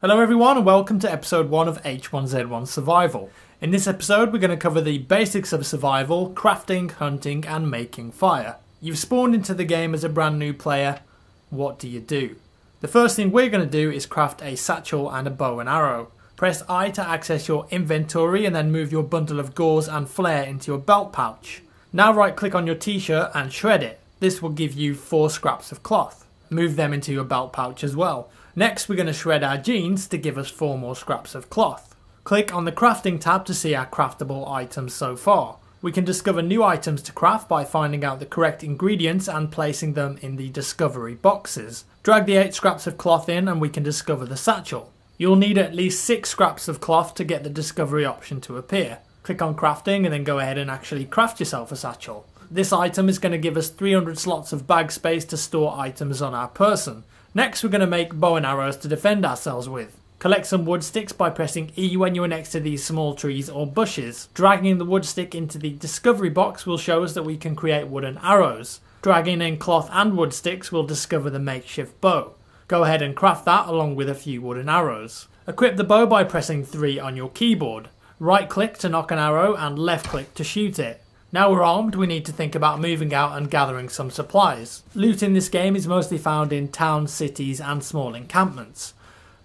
Hello everyone and welcome to episode 1 of H1Z1 Survival. In this episode we're going to cover the basics of survival, crafting, hunting and making fire. You've spawned into the game as a brand new player. What do you do? The first thing we're going to do is craft a satchel and a bow and arrow. Press I to access your inventory and then move your bundle of gauze and flair into your belt pouch. Now right click on your t-shirt and shred it. This will give you 4 scraps of cloth. Move them into your belt pouch as well. Next we're going to shred our jeans to give us 4 more scraps of cloth. Click on the crafting tab to see our craftable items so far. We can discover new items to craft by finding out the correct ingredients and placing them in the discovery boxes. Drag the 8 scraps of cloth in and we can discover the satchel. You'll need at least 6 scraps of cloth to get the discovery option to appear. Click on crafting and then go ahead and actually craft yourself a satchel. This item is going to give us 300 slots of bag space to store items on our person. Next we're going to make bow and arrows to defend ourselves with. Collect some wood sticks by pressing E when you are next to these small trees or bushes. Dragging the wood stick into the discovery box will show us that we can create wooden arrows. Dragging in cloth and wood sticks will discover the makeshift bow. Go ahead and craft that along with a few wooden arrows. Equip the bow by pressing 3 on your keyboard. Right click to knock an arrow and left click to shoot it. Now we're armed, we need to think about moving out and gathering some supplies. Loot in this game is mostly found in towns, cities and small encampments.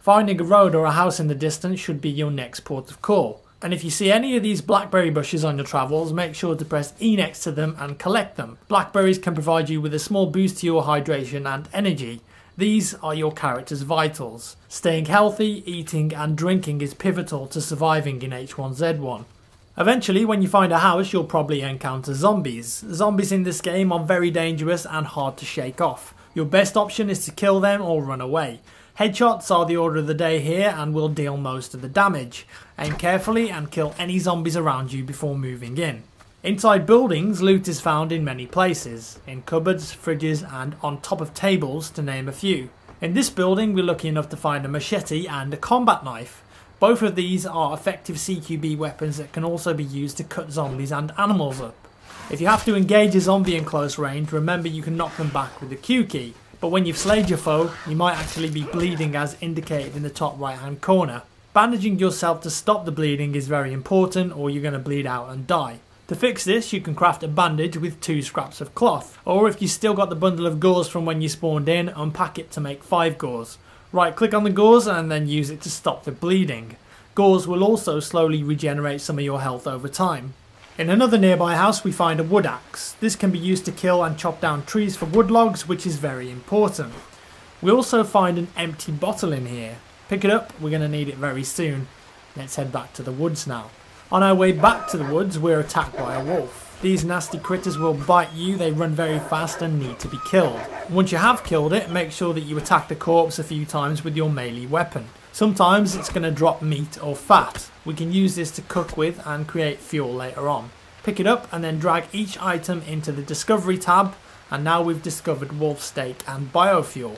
Finding a road or a house in the distance should be your next port of call. And if you see any of these blackberry bushes on your travels, make sure to press E next to them and collect them. Blackberries can provide you with a small boost to your hydration and energy. These are your character's vitals. Staying healthy, eating and drinking is pivotal to surviving in H1Z1. Eventually, when you find a house, you'll probably encounter zombies. Zombies in this game are very dangerous and hard to shake off. Your best option is to kill them or run away. Headshots are the order of the day here and will deal most of the damage. Aim carefully and kill any zombies around you before moving in. Inside buildings, loot is found in many places. In cupboards, fridges and on top of tables, to name a few. In this building, we're lucky enough to find a machete and a combat knife. Both of these are effective CQB weapons that can also be used to cut zombies and animals up. If you have to engage a zombie in close range, remember you can knock them back with the Q key. But when you've slayed your foe, you might actually be bleeding as indicated in the top right hand corner. Bandaging yourself to stop the bleeding is very important or you're going to bleed out and die. To fix this, you can craft a bandage with 2 scraps of cloth. Or if you still got the bundle of gauze from when you spawned in, unpack it to make 5 gauze. Right click on the gauze and then use it to stop the bleeding. Gauze will also slowly regenerate some of your health over time. In another nearby house we find a wood axe. This can be used to kill and chop down trees for wood logs, which is very important. We also find an empty bottle in here. Pick it up, we're going to need it very soon. Let's head back to the woods now. On our way back to the woods we're attacked by a wolf. These nasty critters will bite you, they run very fast and need to be killed. Once you have killed it, make sure that you attack the corpse a few times with your melee weapon. Sometimes it's going to drop meat or fat. We can use this to cook with and create fuel later on. Pick it up and then drag each item into the discovery tab, and now we've discovered wolf steak and biofuel.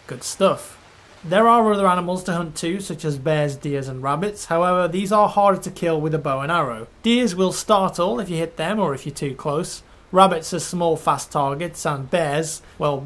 Good stuff. There are other animals to hunt too, such as bears, deers and rabbits. However, these are harder to kill with a bow and arrow. Deers will startle if you hit them or if you're too close. Rabbits are small fast targets, and bears will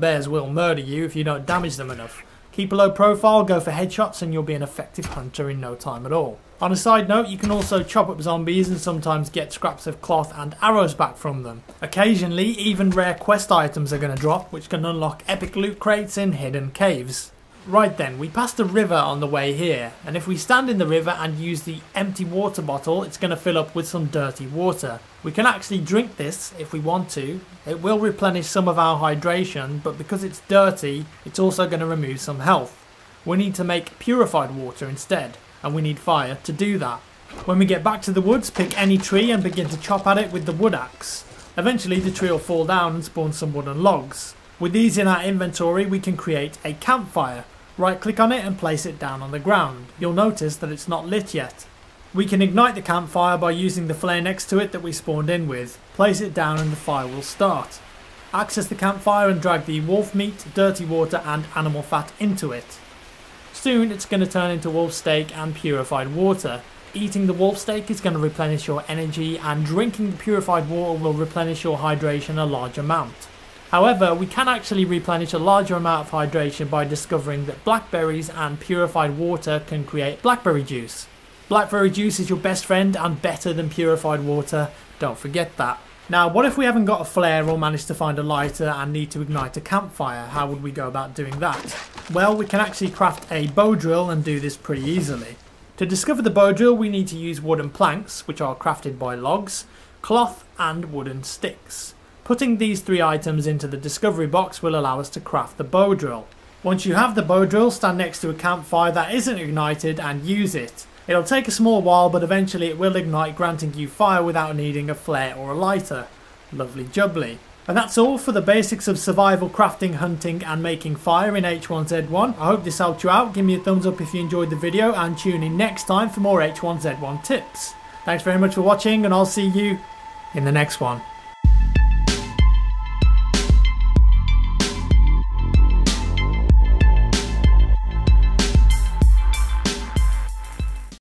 murder you if you don't damage them enough. Keep a low profile, go for headshots and you'll be an effective hunter in no time at all. On a side note, you can also chop up zombies and sometimes get scraps of cloth and arrows back from them. Occasionally, even rare quest items are going to drop, which can unlock epic loot crates in hidden caves. Right then, we passed a river on the way here, and if we stand in the river and use the empty water bottle, it's going to fill up with some dirty water. We can actually drink this if we want to. It will replenish some of our hydration, but because it's dirty, it's also going to remove some health. We need to make purified water instead, and we need fire to do that. When we get back to the woods, pick any tree and begin to chop at it with the wood axe. Eventually the tree will fall down and spawn some wooden logs. With these in our inventory, we can create a campfire. Right click on it and place it down on the ground. You'll notice that it's not lit yet. We can ignite the campfire by using the flare next to it that we spawned in with. Place it down and the fire will start. Access the campfire and drag the wolf meat, dirty water and animal fat into it. Soon it's going to turn into wolf steak and purified water. Eating the wolf steak is going to replenish your energy, and drinking the purified water will replenish your hydration a large amount. However, we can actually replenish a larger amount of hydration by discovering that blackberries and purified water can create blackberry juice. Blackberry juice is your best friend and better than purified water, don't forget that. Now, what if we haven't got a flare or managed to find a lighter and need to ignite a campfire? How would we go about doing that? Well, we can actually craft a bow drill and do this pretty easily. To discover the bow drill, we need to use wooden planks, which are crafted by logs, cloth and wooden sticks. Putting these 3 items into the discovery box will allow us to craft the bow drill. Once you have the bow drill, stand next to a campfire that isn't ignited and use it. It'll take a small while, but eventually it will ignite, granting you fire without needing a flare or a lighter. Lovely jubbly. And that's all for the basics of survival, crafting, hunting and making fire in H1Z1. I hope this helped you out. Give me a thumbs up if you enjoyed the video and tune in next time for more H1Z1 tips. Thanks very much for watching and I'll see you in the next one.